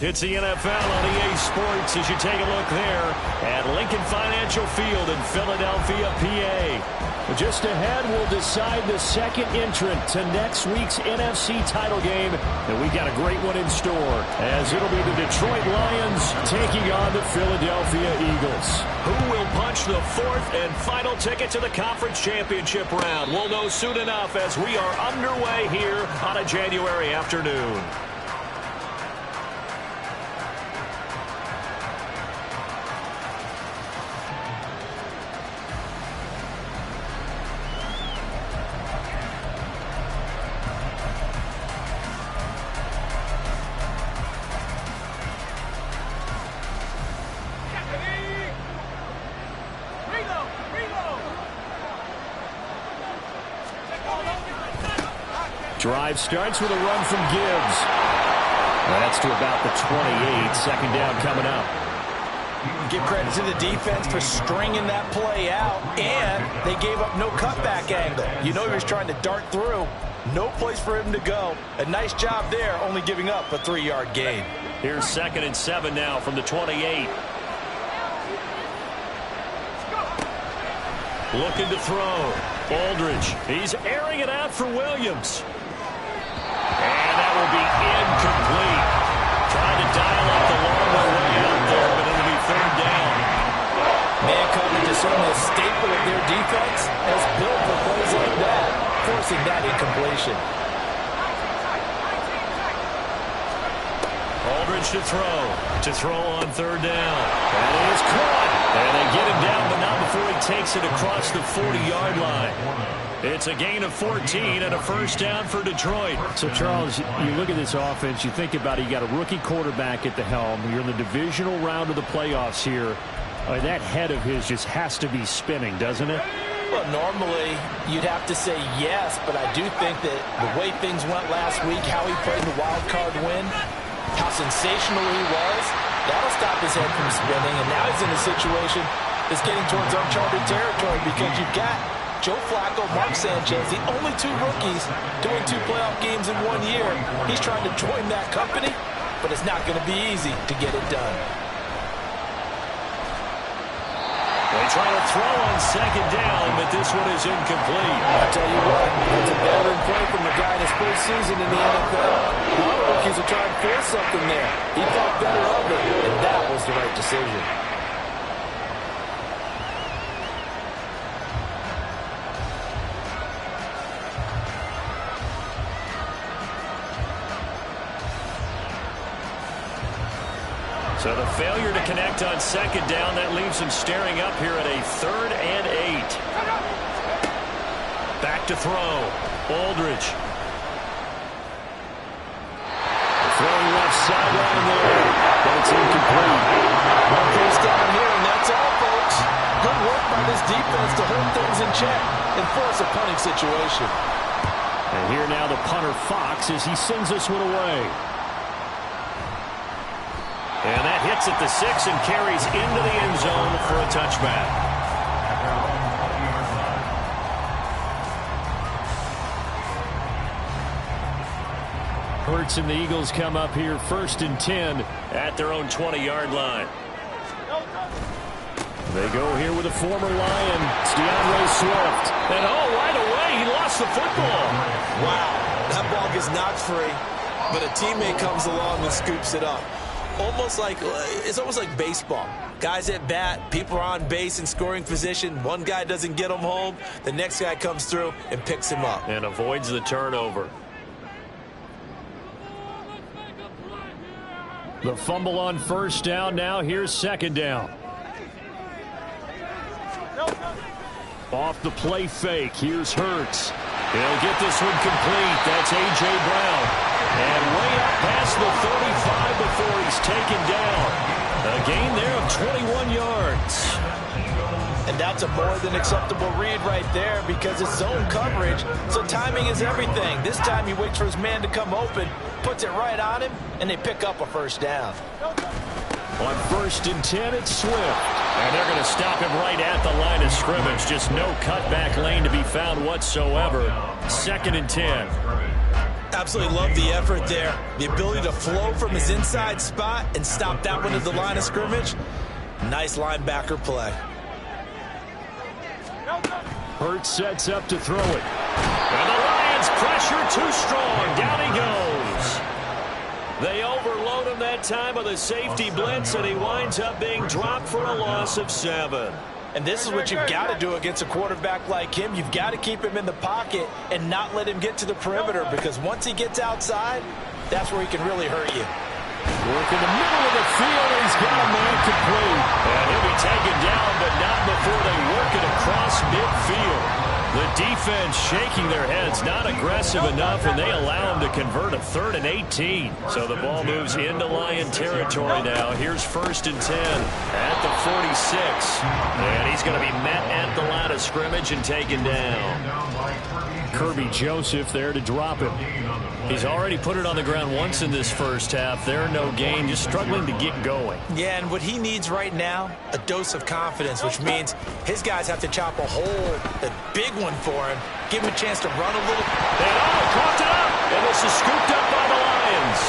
It's the NFL on EA Sports as you take a look there at Lincoln Financial Field in Philadelphia, PA. Just ahead, we'll decide the second entrant to next week's NFC title game. And we got a great one in store, as it'll be the Detroit Lions taking on the Philadelphia Eagles. Who will punch the fourth and final ticket to the conference championship round? We'll know soon enough as we are underway here on a January afternoon. Drive starts with a run from Gibbs. That's to about the 28. Second down coming up. Give credit to the defense for stringing that play out, and they gave up no cutback angle. You know he was trying to dart through. No place for him to go. A nice job there, only giving up a 3-yard gain. Here's 2nd and 7 now from the 28. Looking to throw. Aldridge. He's airing it out for Williams. And that will be incomplete. Trying to dial up the longer way out there, but it'll be 3rd down. Man coverage is certainly a staple of their defense, as built for plays like that, forcing that incompletion. Aldridge to throw. To throw on 3rd down. That is caught. And they get him down, but not before he takes it across the 40-yard line. It's a gain of 14 and a 1st down for Detroit. So, Charles, you look at this offense, you think about it, you got a rookie quarterback at the helm. You're in the divisional round of the playoffs here. That head of his just has to be spinning, doesn't it? Well, normally you'd have to say yes, but I do think that the way things went last week, how he played the wild card win, how sensational he was, that'll stop his head from spinning. And now he's in a situation that's getting towards uncharted territory because you've got Joe Flacco, Mark Sanchez, the only 2 rookies to win 2 playoff games in 1 year. He's trying to join that company, but it's not going to be easy to get it done. They try to throw on 2nd down, but this one is incomplete. I'll tell you what, it's a veteran play from a guy in his first season in the NFL. A lot of rookies are trying to force something there. He thought better of it, and that was the right decision. So the failure to connect on 2nd down, that leaves him staring up here at a 3rd and 8. Back to throw. Aldridge. Throwing left sideline there, but it's incomplete. 1 first down here, and that's all, folks. Good work by this defense to hold things in check and force a punting situation. And here now the punter Fox as he sends this one away. And that hits at the 6 and carries into the end zone for a touchback. Hurts and the Eagles come up here 1st and 10 at their own 20-yard line. They go here with a former Lion. It's DeAndre Swift. And right away, he lost the football. Wow, that ball gets knocked free, but a teammate comes along and scoops it up. It's almost like baseball. Guys at bat, people are on base in scoring position. One guy doesn't get him home. The next guy comes through and picks him up. And avoids the turnover. The fumble on 1st down. Now here's 2nd down. Off the play fake. Here's Hurts. He'll get this one complete. That's A.J. Brown. And way up past the 35 before he's taken down. A gain there of 21 yards. And that's a more than acceptable read right there because it's zone coverage, so timing is everything. This time he waits for his man to come open, puts it right on him, and they pick up a 1st down. On 1st and 10, it's Swift. And they're going to stop him right at the line of scrimmage. Just no cutback lane to be found whatsoever. 2nd and 10. Absolutely love the effort there. The ability to flow from his inside spot and stop that one at the line of scrimmage. Nice linebacker play. Hurts sets up to throw it. And the Lions pressure too strong. Down he goes. They overload him that time with a safety blitz, and he winds up being dropped for a loss of 7. And this is what you've got to do against a quarterback like him. You've got to keep him in the pocket and not let him get to the perimeter, because once he gets outside, that's where he can really hurt you. Work in the middle of the field, and he's got a man complete. And he'll be taken down, but not before they work it across midfield. The defense shaking their heads, not aggressive enough, and they allow him to convert a 3rd and 18. So the ball moves into Lion territory now. Here's 1st and 10 at the 46. And he's going to be met at the line of scrimmage and taken down. Kirby Joseph there to drop him. He's already put it on the ground once in this first half. There, no gain, just struggling to get going. Yeah, and what he needs right now, a dose of confidence, which means his guys have to chop a hole, a big one for him, give him a chance to run a little. And caught it up, and this is scooped up by the Lions.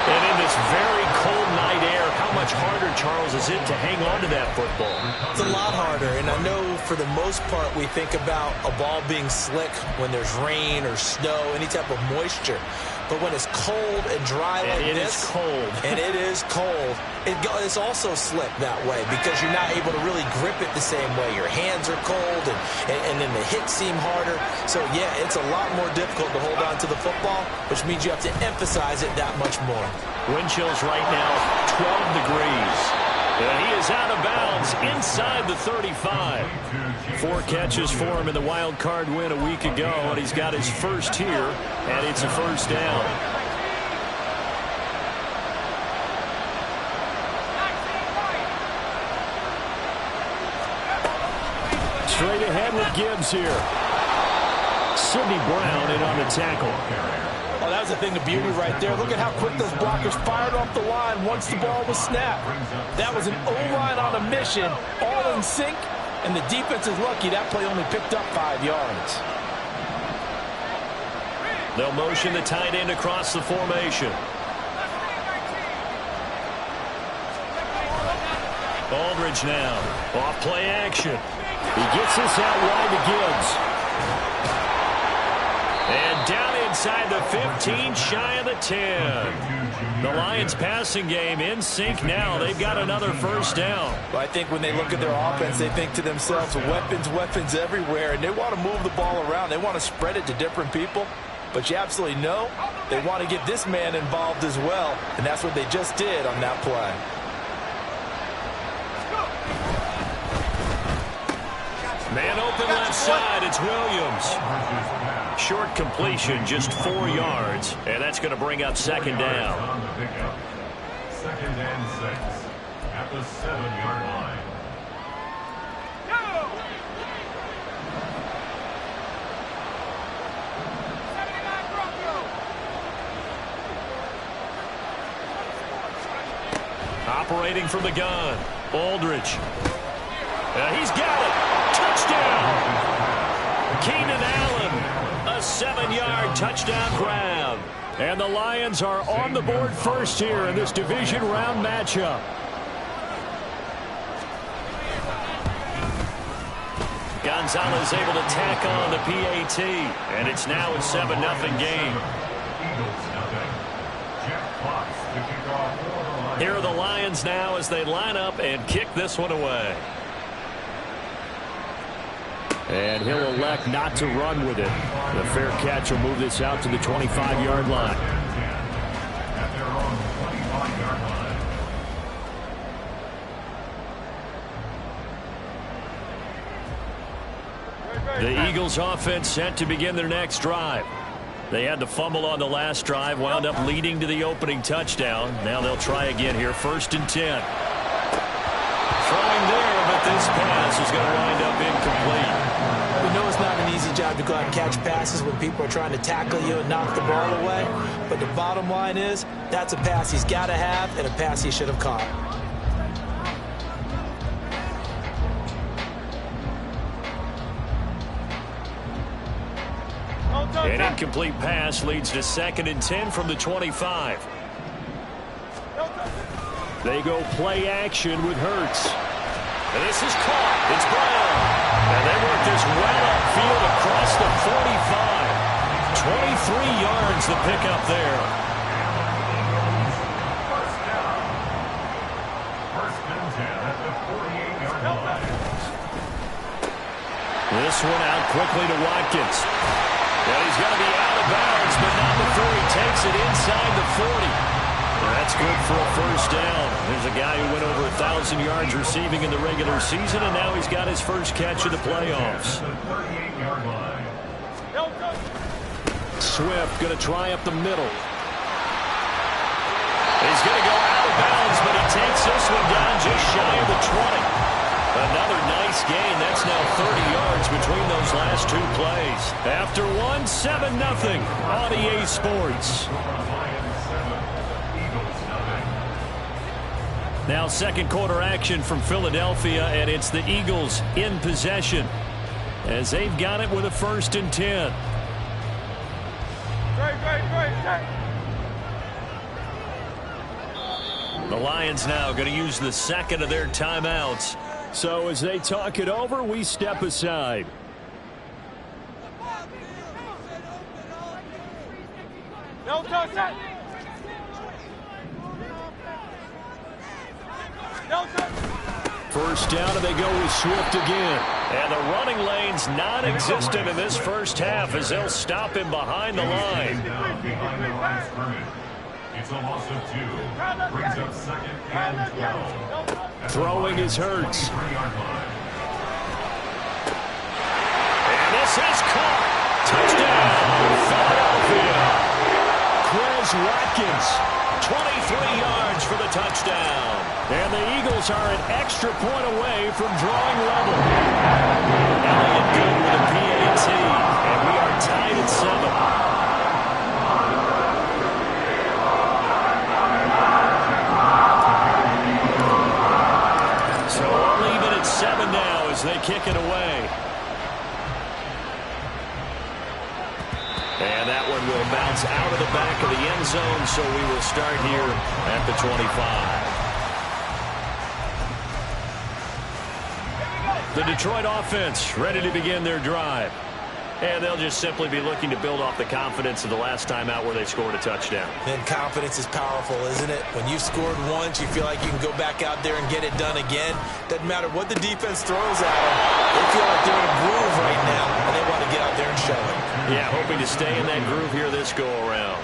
And in this very cold night air, how much harder, Charles, is it to hang on to that football? It's a lot harder, and I know for the most part we think about a ball being slick when there's rain or snow, any type of moisture. But when it's cold and dry like this, it is cold. And it is cold, it's also slick that way because you're not able to really grip it the same way. Your hands are cold, and then the hits seem harder. So, yeah, it's a lot more difficult to hold on to the football, which means you have to emphasize it that much more. Wind chills right now, 12 degrees. And he is out of bounds inside the 35. 4 catches for him in the wild card win a week ago, and he's got his first here, and it's a 1st down. Straight ahead with Gibbs here. Sidney Brown in on the tackle. Oh, that was a thing of beauty right there. Look at how quick those blockers fired off the line once the ball was snapped. That was an O-line on a mission, all in sync, and the defense is lucky that play only picked up 5 yards. They'll motion the tight end across the formation. Aldridge now, off play action. He gets this out wide to Gibbs. And down inside the 15, shy of the 10. The Lions passing game in sync now. They've got another 1st down. Well, I think when they look at their offense, they think to themselves, weapons everywhere, and they want to move the ball around. They want to spread it to different people. But you absolutely know they want to get this man involved as well, and that's what they just did on that play. Man open left side, it's Williams. Short completion, just 4 yards, and that's going to bring up 2nd down. 2nd and 6 at the 7-yard line. Operating from the gun, Aldridge. He's got it. Touchdown. Keenan Allen, a 7-yard touchdown grab. And the Lions are on the board first here in this division round matchup. Gonzalez able to tack on the PAT, and it's now a 7-0 game. Here are the Lions now as they line up and kick this one away. And he'll elect not to run with it. The fair catch will move this out to the 25-yard line. The Eagles offense set to begin their next drive. They had the fumble on the last drive, wound up leading to the opening touchdown. Now they'll try again here, 1st and 10. Throwing there, but this pass is going to wind up incomplete. We know it's not an easy job to go out and catch passes when people are trying to tackle you and knock the ball away. But the bottom line is, that's a pass he's got to have and a pass he should have caught. An incomplete pass leads to 2nd and 10 from the 25. They go play action with Hurts. And this is caught. It's Brown. And they work this well upfield across the 45. 23 yards the pickup there. First and 10 at the 48-yard line. This one out quickly to Watkins. And he's going to be out of bounds, but not before he takes it inside the 40. That's good for a first down. There's a guy who went over 1,000 yards receiving in the regular season, and now he's got his first catch of the playoffs. Swift going to try up the middle. He's going to go out of bounds, but he takes this one down just shy of the 20. Another nice gain. That's now 30 yards between those last two plays. After one, 7-0 on EA Sports. Now second quarter action from Philadelphia, and it's the Eagles in possession as they've got it with a 1st and 10. The Lions now going to use the second of their timeouts. So as they talk it over, we step aside. No touch that. First down, and they go with Swift again. And the running lane's non-existent in this first half as they'll stop him behind the line. It's a loss of 2. Brings up 2nd and 12. Throwing is Hurts. And this is caught. Touchdown, Philadelphia. Chris Watkins, 23 yards for the touchdown. And the Eagles are an extra point away from drawing level. Elliott good with a PAT, and we are tied at 7. So all even at 7 now as they kick it away. And that one will bounce out of the back of the end zone, so we will start here at the 25. The Detroit offense ready to begin their drive. And they'll just simply be looking to build off the confidence of the last time out where they scored a touchdown. And confidence is powerful, isn't it? When you've scored once, you feel like you can go back out there and get it done again. Doesn't matter what the defense throws at them. They feel like they're in a groove right now, and they want to get out there and show it. Yeah, hoping to stay in that groove here this go-around.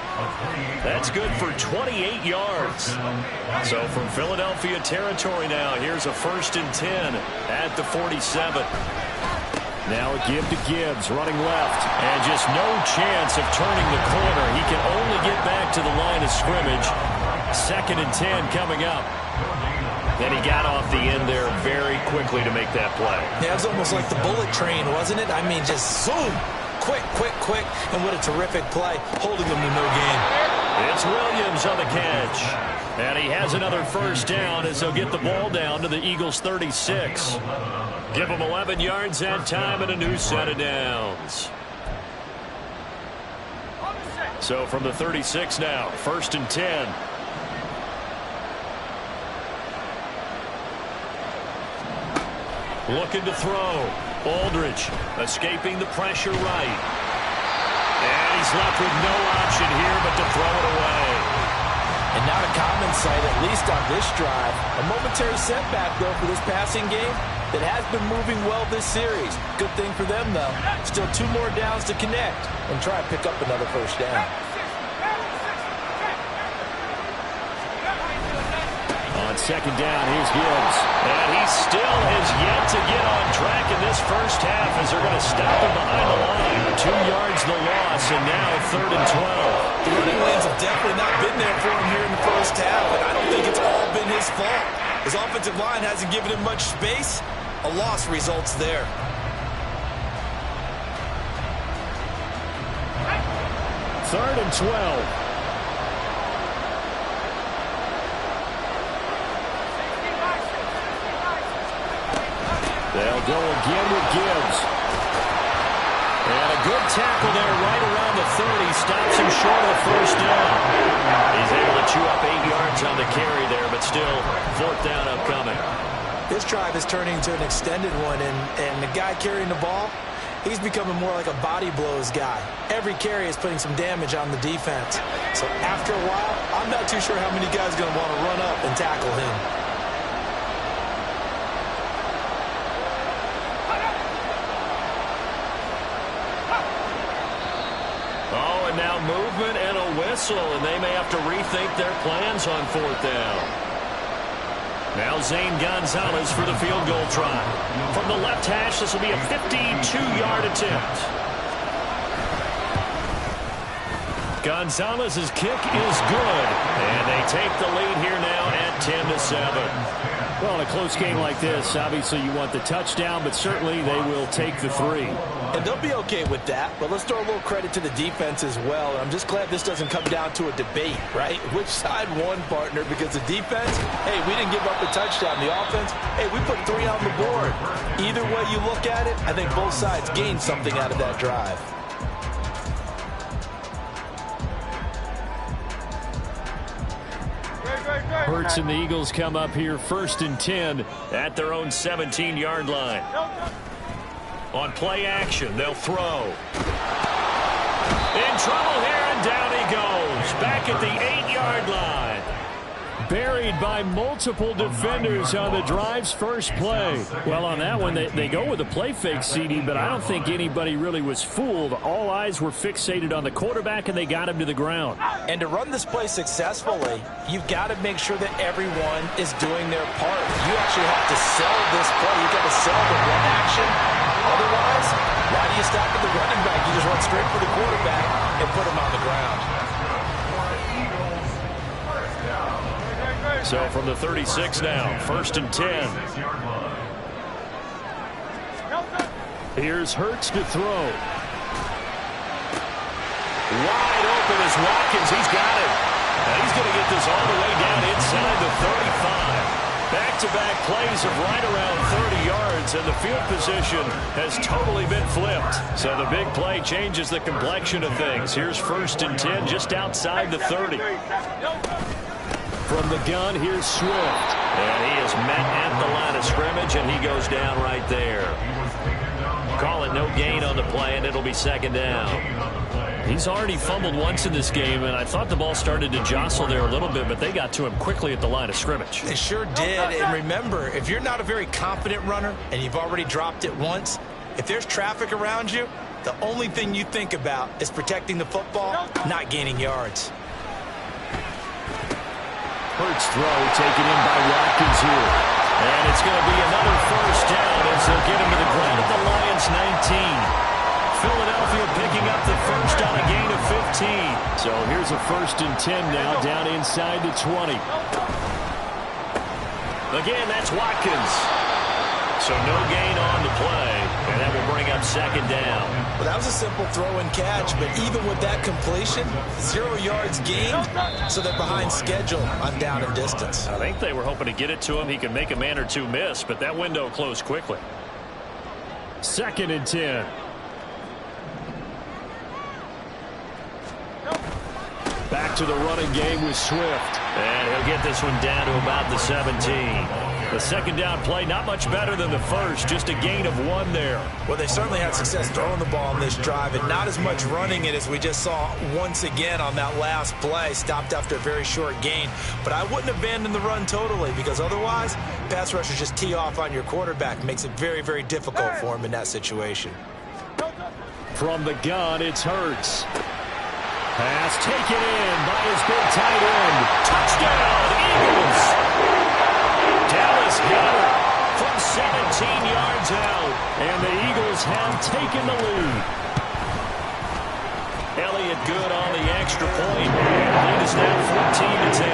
That's good for 28 yards. So from Philadelphia territory now, here's a 1st and 10 at the 47. Now a give to Gibbs, running left, and just no chance of turning the corner. He can only get back to the line of scrimmage. 2nd and 10 coming up. Then he got off the end there very quickly to make that play. Yeah, it was almost like the bullet train, wasn't it? I mean, just zoom, quick, and what a terrific play, holding them to no gain. It's Williams on the catch. And he has another first down as they'll get the ball down to the Eagles' 36. Give them 11 yards that time and a new set of downs. So from the 36 now, 1st and 10. Looking to throw. Aldridge escaping the pressure right. And he's left with no option here but to throw it away. And not a common sight, at least on this drive. A momentary setback, though, for this passing game that has been moving well this series. Good thing for them, though. Still 2 more downs to connect and try and pick up another first down. On 2nd down, here's Gibbs. And he still has yet to get on track in this first half as they're going to stop him behind the line. 2 yards the loss, and now 3rd and 12. The running lanes have definitely not been there for him here in the first half, and I don't think it's all been his fault. His offensive line hasn't given him much space. A loss results there. Third and 12. They'll go again with Gibbs. And a good tackle there right around the 30 stops him short of the first down. He's able to chew up 8 yards on the carry there, but still 4th down upcoming. This drive is turning into an extended one, and the guy carrying the ball, he's becoming more like a body blows guy. Every carry is putting some damage on the defense. So after a while, I'm not too sure how many guys are going to want to run up and tackle him. Oh, and now movement and a whistle, and they may have to rethink their plans on 4th down. Now Zane Gonzalez for the field goal try. From the left hash, this will be a 52-yard attempt. Gonzalez's kick is good, and they take the lead here now at 10-7. Well, in a close game like this, obviously you want the touchdown, but certainly they will take the 3. And they'll be okay with that, but let's throw a little credit to the defense as well. I'm just glad this doesn't come down to a debate, right? Which side won, partner? Because the defense, hey, we didn't give up a touchdown. The offense, hey, we put 3 on the board. Either way you look at it, I think both sides gained something out of that drive. Hurts and the Eagles come up here 1st and 10 at their own 17-yard line. On play action, they'll throw. In trouble here, and down he goes. Back at the 8-yard line. Buried by multiple defenders on the drive's first play. Well, on that one, they go with a play fake, CD, but I don't think anybody really was fooled. All eyes were fixated on the quarterback, and they got him to the ground. And to run this play successfully, you've got to make sure that everyone is doing their part. You actually have to sell this play. You've got to sell the run action. Otherwise, why do you stop at the running back? You just run straight for the quarterback and put him on the ground. So from the 36 now, 1st and 10. Here's Hurts to throw. Wide open is Watkins. He's got it. And he's going to get this all the way down inside the 35. Back-to-back plays of right around 30 yards, and the field position has totally been flipped. So the big play changes the complexion of things. Here's 1st and 10 just outside the 30. From the gun, here's Swift. And he is met at the line of scrimmage, and he goes down right there. Call it no gain on the play, and it'll be 2nd down. He's already fumbled once in this game, and I thought the ball started to jostle there a little bit, but they got to him quickly at the line of scrimmage. They sure did, and remember, if you're not a very confident runner and you've already dropped it once, if there's traffic around you, the only thing you think about is protecting the football, not gaining yards. Hurts throw taken in by Watkins here. And it's going to be another 1st down as they'll get him to the ground at the Lions 19. Philadelphia picking up the 1st on a gain of 15. So here's a 1st and 10 now down inside the 20. Again, that's Watkins. So no gain on the play, and that will bring up 2nd down. Well, that was a simple throw and catch, but even with that completion, 0 yards gained, so they're behind schedule on down and distance. I think they were hoping to get it to him. He could make a man or two miss, but that window closed quickly. 2nd and 10. Back to the running game with Swift. And he'll get this one down to about the 17. The 2nd down play, not much better than the 1st, just a gain of 1 there. Well, they certainly had success throwing the ball on this drive and not as much running it as we just saw once again on that last play. Stopped after a very short gain. But I wouldn't abandon the run totally, because otherwise, pass rushers just tee off on your quarterback. Makes it very, very difficult for him in that situation. From the gun, it's Hurts. Pass taken in by his big tight end. Touchdown, Eagles! Dallas Goedert from 17 yards out, and the Eagles have taken the lead. Elliott good on the extra point. The lead is now 14-10.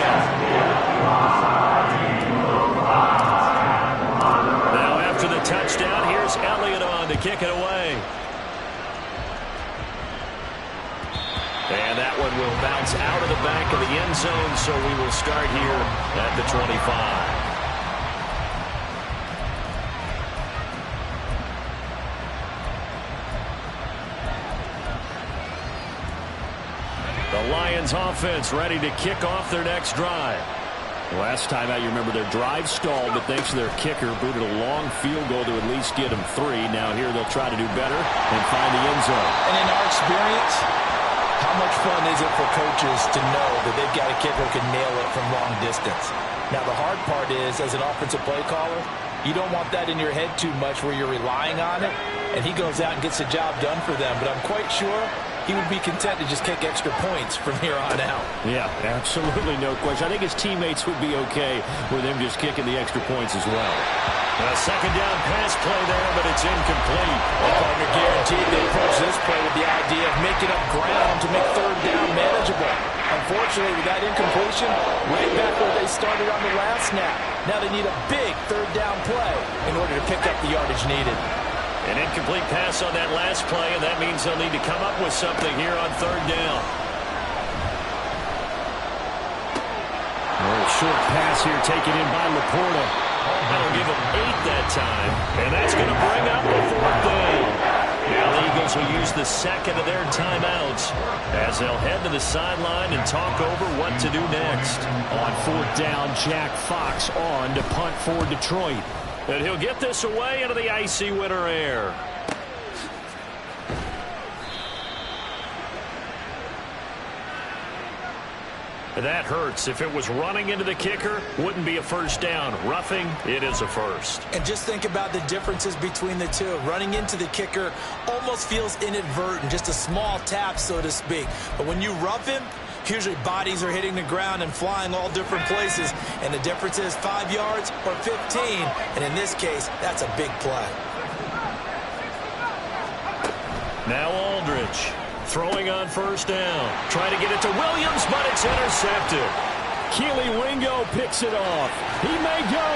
Now after the touchdown, here's Elliott on to kick it away. And that one will bounce out of the back of the end zone, so we will start here at the 25. Lions offense ready to kick off their next drive. Last time out, you remember their drive stalled, but thanks to their kicker, booted a long field goal to at least get them 3. Now here they'll try to do better and find the end zone. And in our experience, how much fun is it for coaches to know that they've got a kicker who can nail it from long distance? Now, the hard part is, as an offensive play caller, you don't want that in your head too much where you're relying on it, and he goes out and gets the job done for them. But I'm quite sure he would be content to just kick extra points from here on out. Yeah, absolutely no question. I think his teammates would be okay with him just kicking the extra points as well. A second down pass play there, but it's incomplete. Well, partner, guaranteed they approach this play with the idea of making up ground to make third down manageable. Unfortunately, with that incompletion, right back where they started on the last snap. Now they need a big third down play in order to pick up the yardage needed. An incomplete pass on that last play, and that means they'll need to come up with something here on third down. A little short pass here taken in by Laporta. That'll give them 8 that time, and that's going to bring up the 4th down. Now the Eagles will use the second of their timeouts as they'll head to the sideline and talk over what to do next. On 4th down, Jack Fox on to punt for Detroit. And he'll get this away into the icy winter air. That hurts. If it was running into the kicker, wouldn't be a first down. Roughing, it is a first. And just think about the differences between the two. Running into the kicker almost feels inadvertent, just a small tap, so to speak. But when you rough him, usually bodies are hitting the ground and flying all different places. And the difference is 5 yards or 15. And in this case, that's a big play. Now Aldridge. Throwing on first down. Trying to get it to Williams, but it's intercepted. Keely Ringo picks it off. He may go.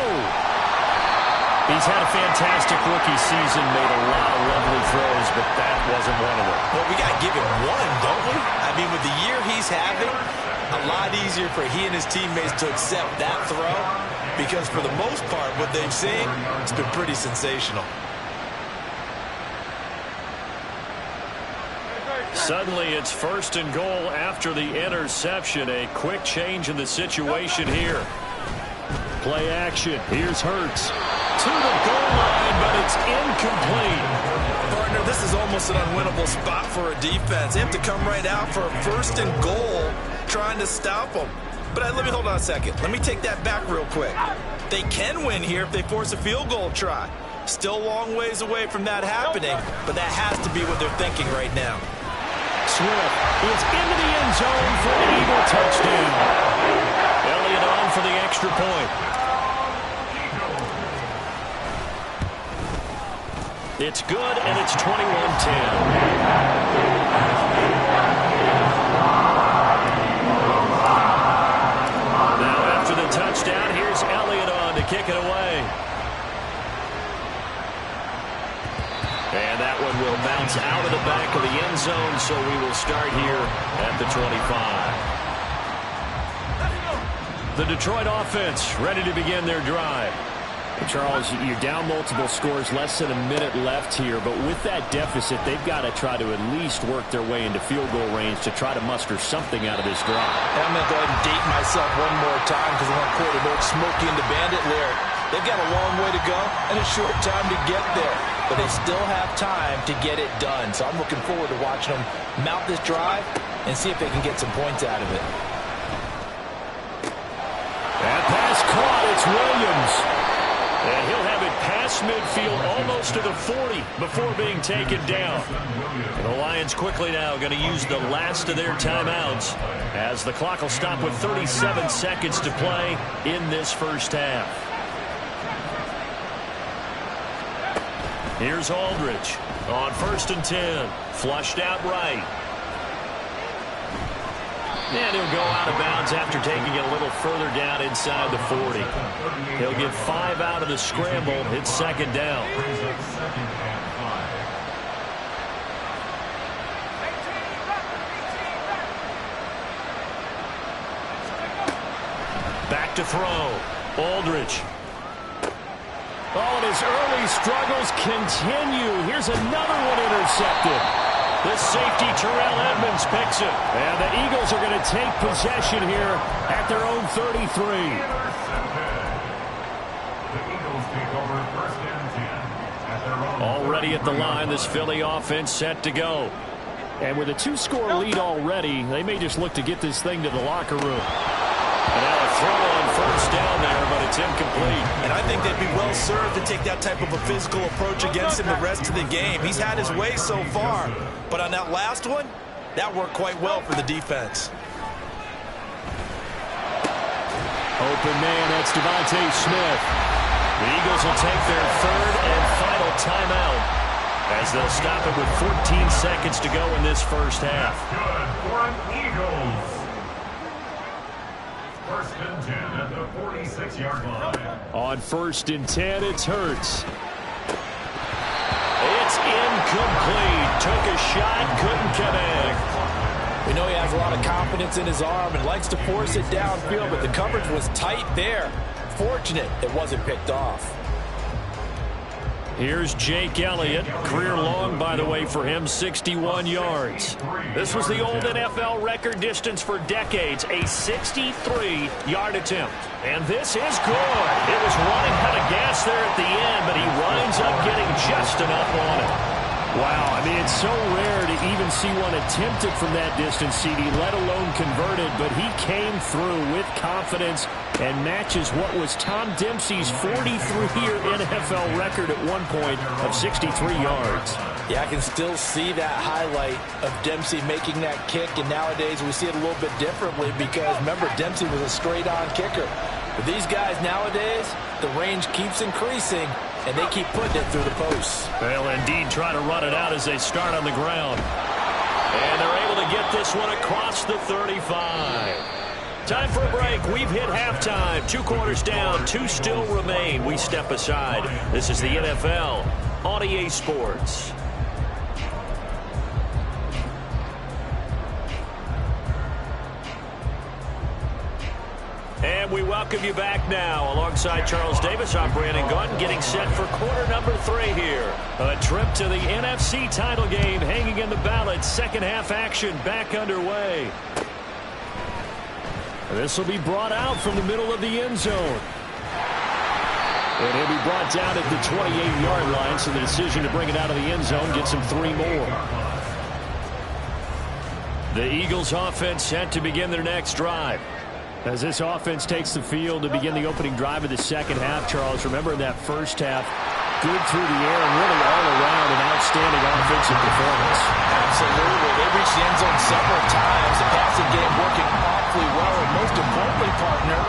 He's had a fantastic rookie season, made a lot of lovely throws, but that wasn't one of them. Well, we got to give him one, don't we? I mean, with the year he's having, a lot easier for he and his teammates to accept that throw because for the most part, what they've seen, it's been pretty sensational. Suddenly, it's 1st and goal after the interception. A quick change in the situation here. Play action. Here's Hurts. To the goal line, but it's incomplete. Partner, this is almost an unwinnable spot for a defense. They have to come right out for a 1st and goal trying to stop them. But let me hold on a second. Let me take that back real quick. They can win here if they force a field goal try. Still a long ways away from that happening, but that has to be what they're thinking right now. Swift is into the end zone for an Eagle touchdown. Elliott on for the extra point. It's good, and it's 21-10. Now after the touchdown, here's Elliott on to kick it away. And that one will bounce out of the back of the end zone, so we will start here at the 25. The Detroit offense ready to begin their drive. Charles, you're down multiple scores, less than a minute left here, but with that deficit, they've got to try to at least work their way into field goal range to try to muster something out of this drive. I'm going to go ahead and date myself one more time because I want to quote an old Smokey and the Bandit lyric. They've got a long way to go and a short time to get there, but they still have time to get it done. So I'm looking forward to watching them mount this drive and see if they can get some points out of it. That pass caught. It's Williams. And he'll have it past midfield almost to the 40 before being taken down. And the Lions quickly now going to use the last of their timeouts as the clock will stop with 37 seconds to play in this first half. Here's Aldridge on 1st and 10. Flushed out right. And he'll go out of bounds after taking it a little further down inside the 40. He'll get 5 out of the scramble. It's 2nd down. Back to throw. Aldridge. Oh, and his early struggles continue. Here's another one intercepted. The safety, Terrell Edmonds, picks it. And the Eagles are going to take possession here at their own 33. The Eagles take over 1st and 10 at their own. Already at the line, this Philly offense set to go. And with a 2-score lead already, they may just look to get this thing to the locker room. And now a throw on 1st down there, but it's incomplete. And I think they'd be well served to take that type of a physical approach against him the rest of the game. He's had his way so far, but on that last one, that worked quite well for the defense. Open man, that's Devontae Smith. The Eagles will take their 3rd and final timeout as they'll stop it with 14 seconds to go in this first half. Good for an Eagles. 1st and 10 at the 46-yard line. On 1st and 10, it's Hurts. It's incomplete. Took a shot, couldn't connect. We know he has a lot of confidence in his arm and likes to force it downfield, but the coverage was tight there. Fortunate it wasn't picked off. Here's Jake Elliott. Career long, by the way, for him, 61 yards. This was the old NFL record distance for decades, a 63-yard attempt. And this is good. It was running out of gas there at the end, but he winds up getting just enough on it. Wow, I mean, it's so rare to even see one attempted from that distance, CD, let alone converted, but he came through with confidence and matches what was Tom Dempsey's 43-year NFL record at one point of 63 yards. Yeah, I can still see that highlight of Dempsey making that kick, and nowadays we see it a little bit differently because, remember, Dempsey was a straight-on kicker. But these guys nowadays, the range keeps increasing, and they keep putting it through the posts. They'll indeed try to run it out as they start on the ground. And they're able to get this one across the 35. Time for a break. We've hit halftime. 2 quarters down. 2 still remain. We step aside. This is the NFL on EA Sports. And we welcome you back now. Alongside Charles Davis, I'm Brandon Gaudin, getting set for quarter number 3 here. A trip to the NFC title game hanging in the balance. Second half action back underway. This will be brought out from the middle of the end zone. And he'll be brought down at the 28-yard line, so the decision to bring it out of the end zone gets him 3 more. The Eagles offense set to begin their next drive. As this offense takes the field to begin the opening drive of the second half, Charles, remember in that first half, good through the air and really all around an outstanding offensive performance. Absolutely. They reached the end zone several times. The passing game working awfully well, and most importantly, partner.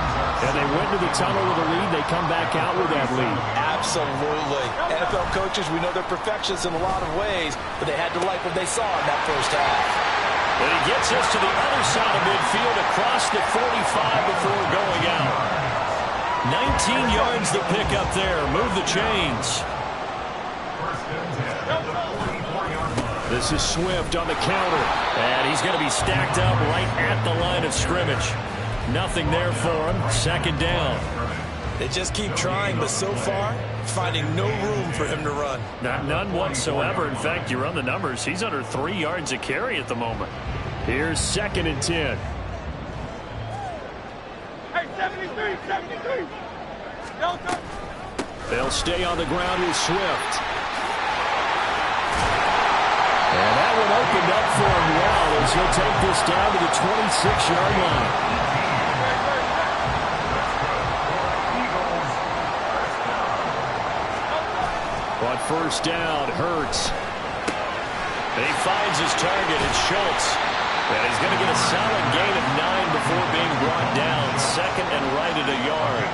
And they went to the tunnel with a lead. They come back out with that lead. Absolutely. NFL coaches, we know they're perfectionists in a lot of ways, but they had to like what they saw in that first half. And he gets us to the other side of midfield across the 45 before going out. 19 yards the pick up there. Move the chains. This is Swift on the counter. And he's going to be stacked up right at the line of scrimmage. Nothing there for him. Second down. They just keep trying, but so far, finding no room for him to run. None whatsoever. In fact, you run the numbers. He's under 3 yards a carry at the moment. Here's 2nd and 10. Hey, 73. Delta. They'll stay on the ground with Swift. And that one opened up for him well as he'll take this down to the 26-yard line. On first down, Hurts. He finds his target, it's Schultz. And he's going to get a solid gain of 9 before being brought down. 2nd and right at a yard.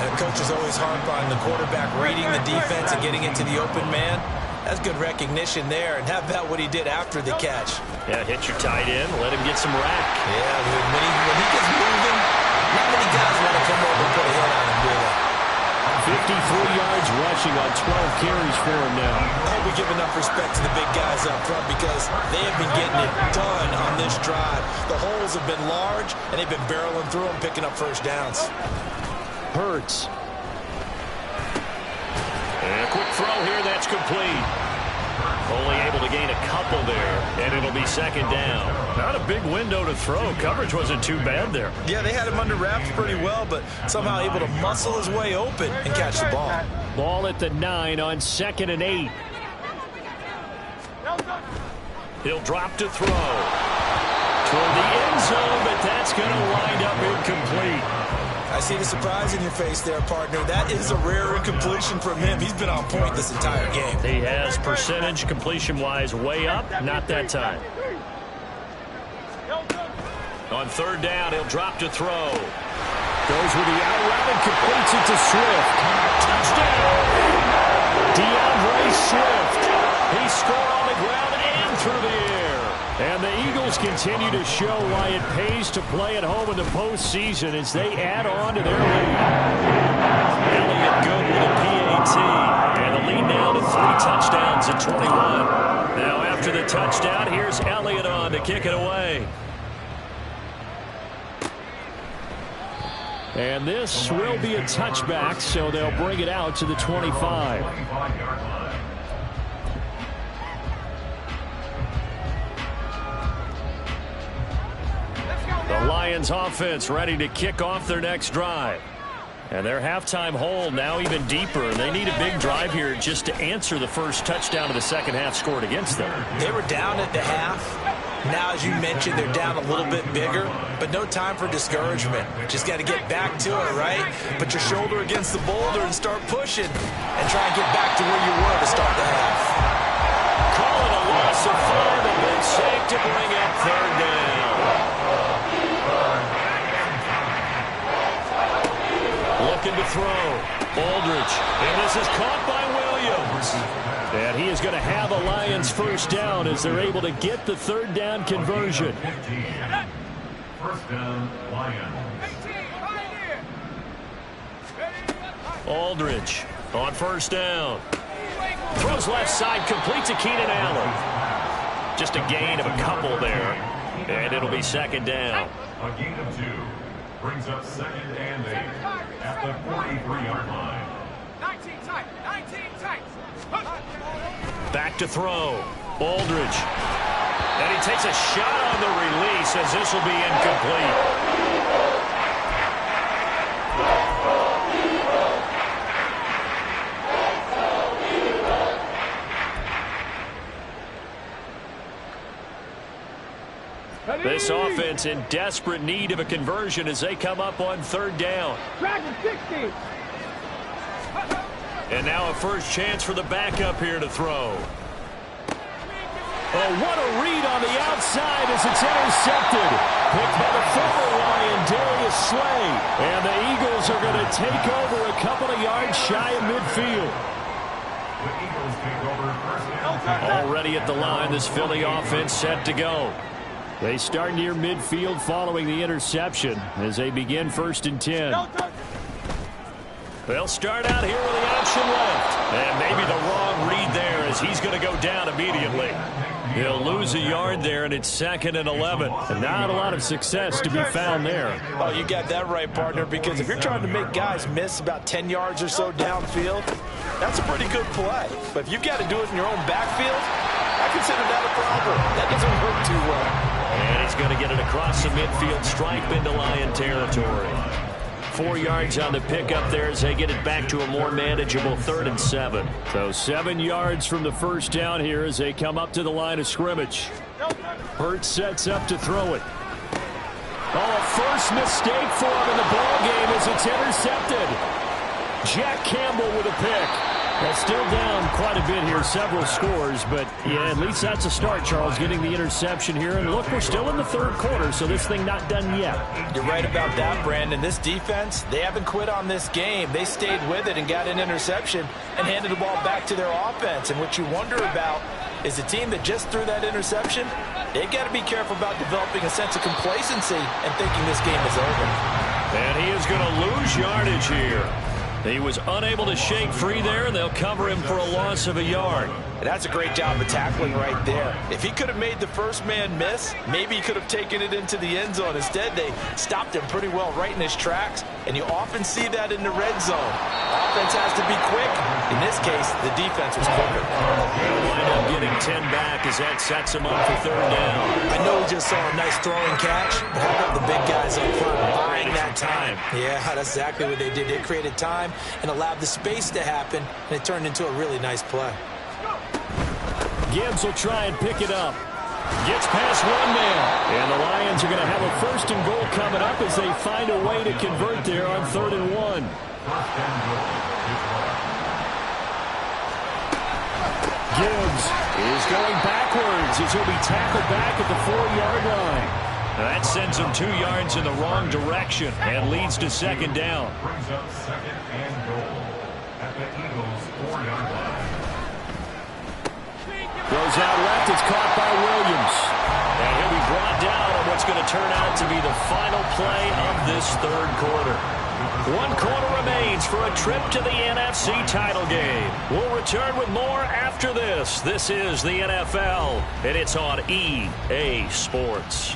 And coaches always harp on the quarterback reading the defense and getting into the open man. That's good recognition there. And how about what he did after the catch? Yeah, hit your tight end, let him get some rack. Yeah, when he gets moving, not many guys want to come over and put a hit on him, do they? 53 yards rushing on 12 carries for him now. I hope we give enough respect to the big guys up front because they have been getting it done on this drive. The holes have been large, and they've been barreling through them, picking up first downs. Hurts. And a quick throw here, that's complete. Only able to gain a couple there, and it'll be second down. Not a big window to throw. Coverage wasn't too bad there. Yeah, they had him under wraps pretty well, but somehow able to muscle his way open and catch the ball. Ball at the 9 on 2nd and 8. He'll drop to throw. Toward the end zone, but that's going to wind up incomplete. I see the surprise in your face there, partner. That is a rare incompletion from him. He's been on point this entire game. He has percentage completion-wise way up. Not that time. On 3rd down, he'll drop to throw. Goes with the out route and completes it to Swift. Touchdown! DeAndre Swift. He scored on the ground and through the air. And the Eagles continue to show why it pays to play at home in the postseason as they add on to their lead. Elliott good with a PAT. And the lead now to 3 touchdowns at 21. Now after the touchdown, here's Elliott on to kick it away. And this will be a touchback, so they'll bring it out to the 25. The Lions offense ready to kick off their next drive. And their halftime hole now even deeper. And they need a big drive here just to answer the first touchdown of the second half scored against them. They were down at the half. Now, as you mentioned, they're down a little bit bigger, but no time for discouragement. Just got to get back to it, right? Put your shoulder against the boulder and start pushing and try and get back to where you were to start the half. Call it a loss of 5 and then safe to bring up 3rd down. Looking to throw. Aldridge. And this is caught by Williams. And he is going to have a Lions first down as they're able to get the 3rd down conversion. 1st down, Lions. Aldridge on 1st down. Throws left side, complete to Keenan Allen. Just a gain of a couple there. And it'll be 2nd down. A gain of 2 brings up 2nd and 8 at the 43-yard line. 19 tight. Back to throw. Aldridge. And he takes a shot on the release as this will be incomplete. This offense in desperate need of a conversion as they come up on 3rd down. Dragon 60. And now a first chance for the backup here to throw. Oh, what a read on the outside as it's intercepted. Picked by the former Lion, Darius Slay. And the Eagles are going to take over a couple of yards shy of midfield. The Eagles take over 1st and 10. Already at the line, this Philly offense set to go. They start near midfield following the interception as they begin 1st and 10. They'll start out here with the option left. And maybe the wrong read there as he's going to go down immediately. He'll lose a yard there, and it's 2nd and 11. And not a lot of success to be found there. Oh, you got that right, partner, because if you're trying to make guys miss about 10 yards or so downfield, that's a pretty good play. But if you've got to do it in your own backfield, I consider that a problem. That doesn't work too well. And he's going to get it across the midfield stripe into Lion territory. 4 yards on the pickup there as they get it back to a more manageable 3rd and 7. So 7 yards from the first down here as they come up to the line of scrimmage. Hurts sets up to throw it. Oh, first mistake for him in the ball game as it's intercepted. Jack Campbell with a pick. Well, still down quite a bit here, several scores, but yeah, at least that's a start, Charles, getting the interception here. And look, we're still in the 3rd quarter, so this thing not done yet. You're right about that, Brandon. This defense, they haven't quit on this game. They stayed with it and got an interception and handed the ball back to their offense. And what you wonder about is the team that just threw that interception, they've got to be careful about developing a sense of complacency and thinking this game is over. And he is going to lose yardage here. He was unable to shake free there, and they'll cover him for a loss of a yard. And that's a great job of tackling right there. If he could have made the first man miss, maybe he could have taken it into the end zone. Instead, they stopped him pretty well right in his tracks, and you often see that in the red zone. Offense has to be quick. In this case, the defense was quicker. They'll wind up getting 10 back as that sets him up for third down. I know we just saw a nice throwing catch, but how about the big guys up front buying that time? Yeah, that's exactly what they did. They created time and allowed the space to happen, and it turned into a really nice play. Gibbs will try and pick it up. Gets past one man. And the Lions are going to have a first and goal coming up as they find a way to convert there on 3rd and 1. Gibbs is going backwards as he'll be tackled back at the 4-yard line. That sends him 2 yards in the wrong direction and leads to 2nd down. Brings up 2nd and goal at the Eagles' 4-yard line. Goes out left. It's caught by Williams. And he'll be brought down on what's going to turn out to be the final play of this 3rd quarter. 1 quarter remains for a trip to the NFC title game. We'll return with more after this. This is the NFL, and it's on EA Sports.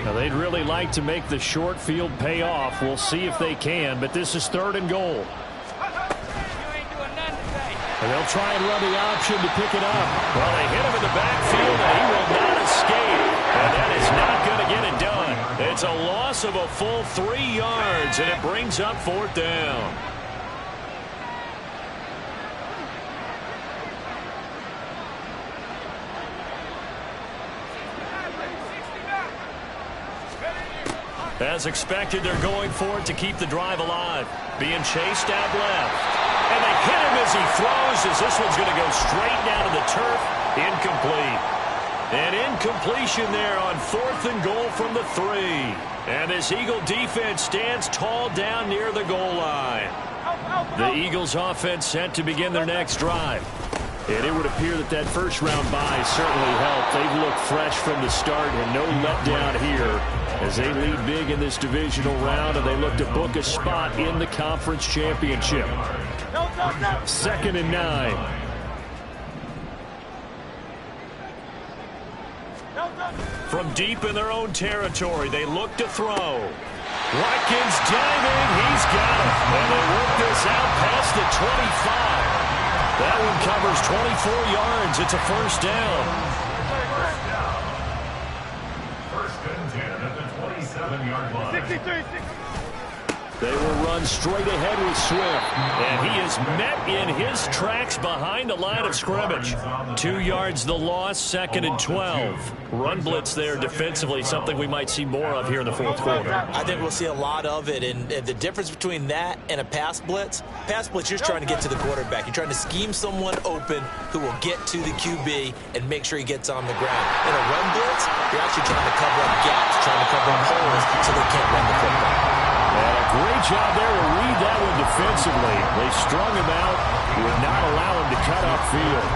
Now, they'd really like to make the short field pay off. We'll see if they can, but this is 3rd and goal. And they'll try and run the option to pick it up. Well, they hit him in the backfield, and he will not escape. And that is not going to get it done. It's a loss of a full 3 yards, and it brings up 4th down. As expected, they're going for it to keep the drive alive. Being chased out left. And they hit him as he throws, as this one's going to go straight down to the turf. Incomplete. An incompletion there on 4th and goal from the 3. And this Eagle defense stands tall down near the goal line. The Eagles offense set to begin their next drive. And it would appear that that first round bye certainly helped. They've looked fresh from the start and no letdown here as they lead big in this divisional round, and they look to book a spot in the conference championship. 2nd and 9. From deep in their own territory, they look to throw. Watkins diving, he's got it. And they work this out past the 25. That one covers 24 yards. It's a 1st down. First and 10 at the 27-yard line. 63. They will run straight ahead with Swift. And he is met in his tracks behind the line of scrimmage. 2 yards the loss, 2nd and 12. Run blitz there defensively, something we might see more of here in the 4th quarter. I think we'll see a lot of it, and the difference between that and a pass blitz, you're just trying to get to the quarterback. You're trying to scheme someone open who will get to the QB and make sure he gets on the ground. In a run blitz, you're actually trying to cover up gaps, trying to cover up holes so they can't run the football. And a great job there to read that one defensively. They strung him out, would not allow him to cut upfield.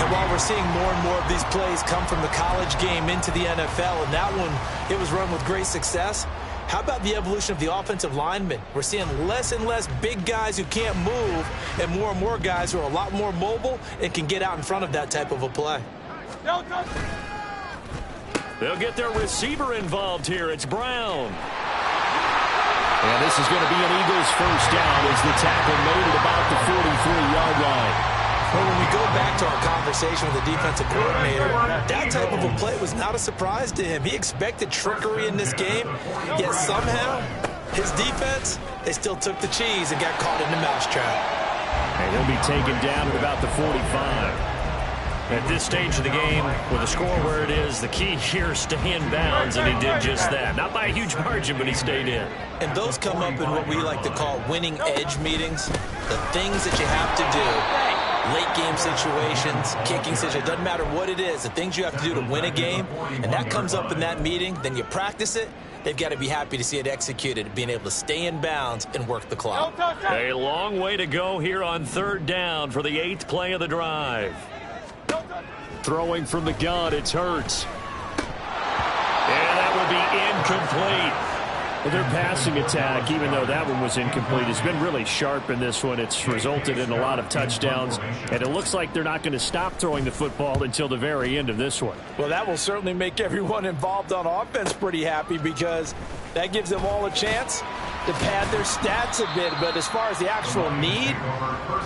And while we're seeing more and more of these plays come from the college game into the NFL, and that one, it was run with great success, how about the evolution of the offensive linemen? We're seeing less and less big guys who can't move and more guys who are a lot more mobile and can get out in front of that type of a play. They'll get their receiver involved here. It's Brown. And this is going to be an Eagles 1st down as the tackle made at about the 43-yard line. But when we go back to our conversation with the defensive coordinator, that type of a play was not a surprise to him. He expected trickery in this game, yet somehow his defense, they still took the cheese and got caught in the mousetrap. And he'll be taken down at about the 45. At this stage of the game, with the score where it is, the key here is stay in bounds, and he did just that. Not by a huge margin, but he stayed in. And those come up in what we like to call winning edge meetings. The things that you have to do, late game situations, kicking situations, doesn't matter what it is, the things you have to do to win a game, and that comes up in that meeting, then you practice it. They've got to be happy to see it executed, being able to stay in bounds and work the clock. A long way to go here on 3rd down for the 8th play of the drive. Throwing from the gun, it's Hurts. And that will be incomplete. Their passing attack, even though that one was incomplete, has been really sharp in this one. It's resulted in a lot of touchdowns, and it looks like they're not going to stop throwing the football until the very end of this one. Well, that will certainly make everyone involved on offense pretty happy, because that gives them all a chance to pad their stats a bit. But as far as the actual need,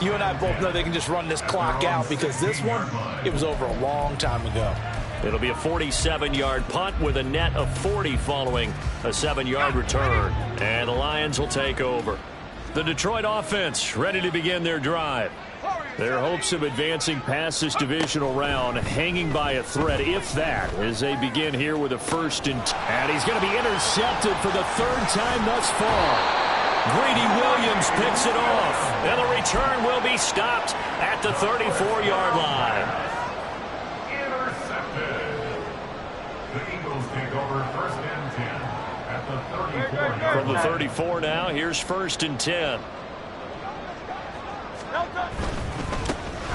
you and I both know they can just run this clock out, because this one, it was over a long time ago. It'll be a 47-yard punt with a net of 40 following a 7-yard return. And the Lions will take over. The Detroit offense ready to begin their drive. Their hopes of advancing past this divisional round hanging by a thread, if that, as they begin here with a 1st and 10. And he's going to be intercepted for the 3rd time thus far. Greedy Williams picks it off. And the return will be stopped at the 34-yard line. From the 34 now, here's 1st and 10.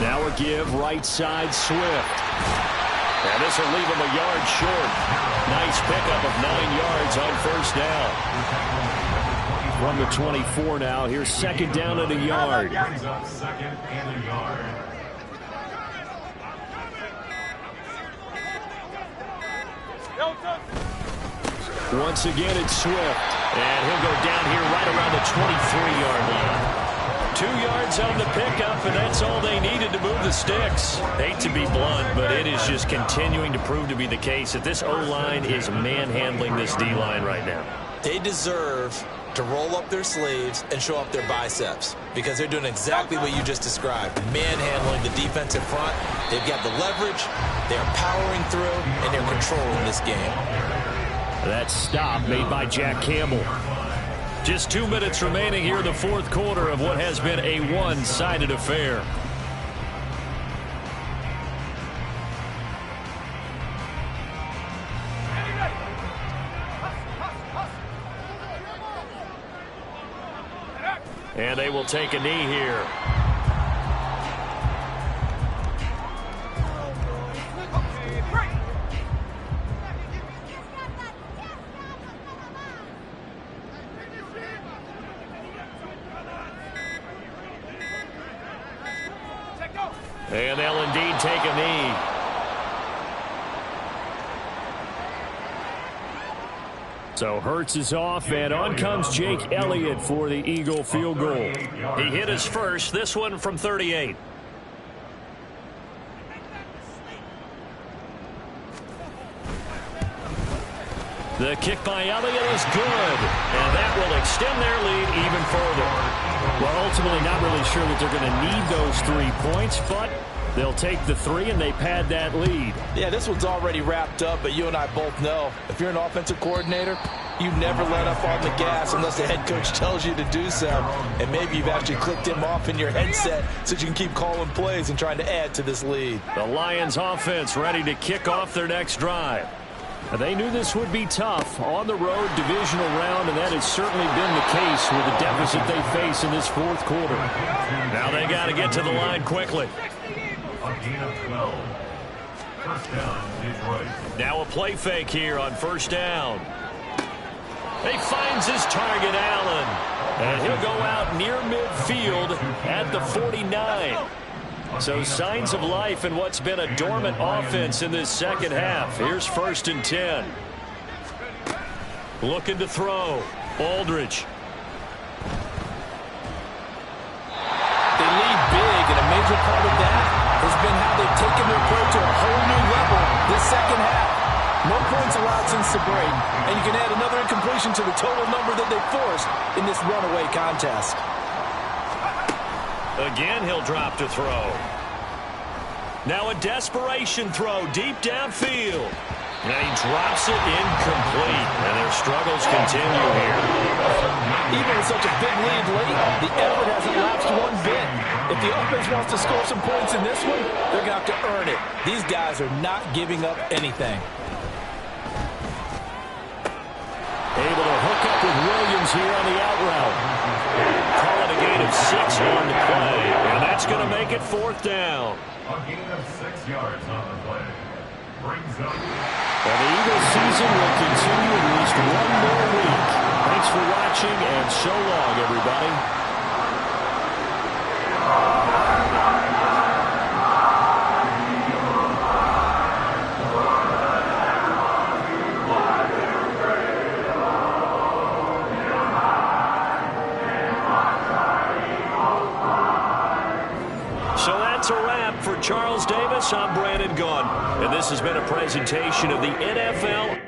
Now a give, right side, Swift. And this will leave him a yard short. Nice pickup of 9 yards on 1st down. From the 24 now, here's 2nd down and a yard. Once again, it's Swift. And he'll go down here right around the 23-yard line. 2 yards on the pickup, and that's all they needed to move the sticks. Hate to be blunt, but it is just continuing to prove to be the case that this O-line is manhandling this D-line right now. They deserve to roll up their sleeves and show up their biceps, because they're doing exactly what you just described, manhandling the defensive front. They've got the leverage, they're powering through, and they're controlling this game. That stop made by Jack Campbell. Just 2 minutes remaining here in the 4th quarter of what has been a one-sided affair. And they will take a knee here. And they'll indeed take a knee. So Hurts is off, and on comes Jake Elliott for the Eagle field goal. He hit his first, this one from 38. The kick by Elliott is good, and that will extend their lead even further. Well, ultimately not really sure that they're going to need those 3 points, but they'll take the 3 and they pad that lead. Yeah, this one's already wrapped up, but you and I both know if you're an offensive coordinator, you never let up on the gas unless the head coach tells you to do so. And maybe you've actually clicked him off in your headset so you can keep calling plays and trying to add to this lead. The Lions offense ready to kick off their next drive. They knew this would be tough on the road divisional round, and that has certainly been the case with the deficit they face in this 4th quarter. Now they got to get to the line quickly. Now a play fake here on 1st down. He finds his target, Allen, and he'll go out near midfield at the 49. So signs of life in what's been a dormant offense in this 2nd half. Here's 1st and 10. Looking to throw. Aldridge. They lead big, and a major part of that has been how they've taken their play to a whole new level this 2nd half. No points allowed since the break, and you can add another incompletion to the total number that they forced in this runaway contest. Again, he'll drop to throw. Now a desperation throw deep downfield. And he drops it incomplete. And their struggles continue here. Even with such a big lead late, the effort hasn't lapsed one bit. If the offense wants to score some points in this one, they're going to have to earn it. These guys are not giving up anything. Able to hook up with Williams here on the out route. Call it a gain of 6 on the play. And that's going to make it 4th down. A gain of 6 yards on the play. Brings up. And the Eagles season will continue at least one more week. Thanks Thanks for watching, and so long, everybody. That's a wrap for Charles Davis. I'm Brandon Gaudin, and this has been a presentation of the NFL.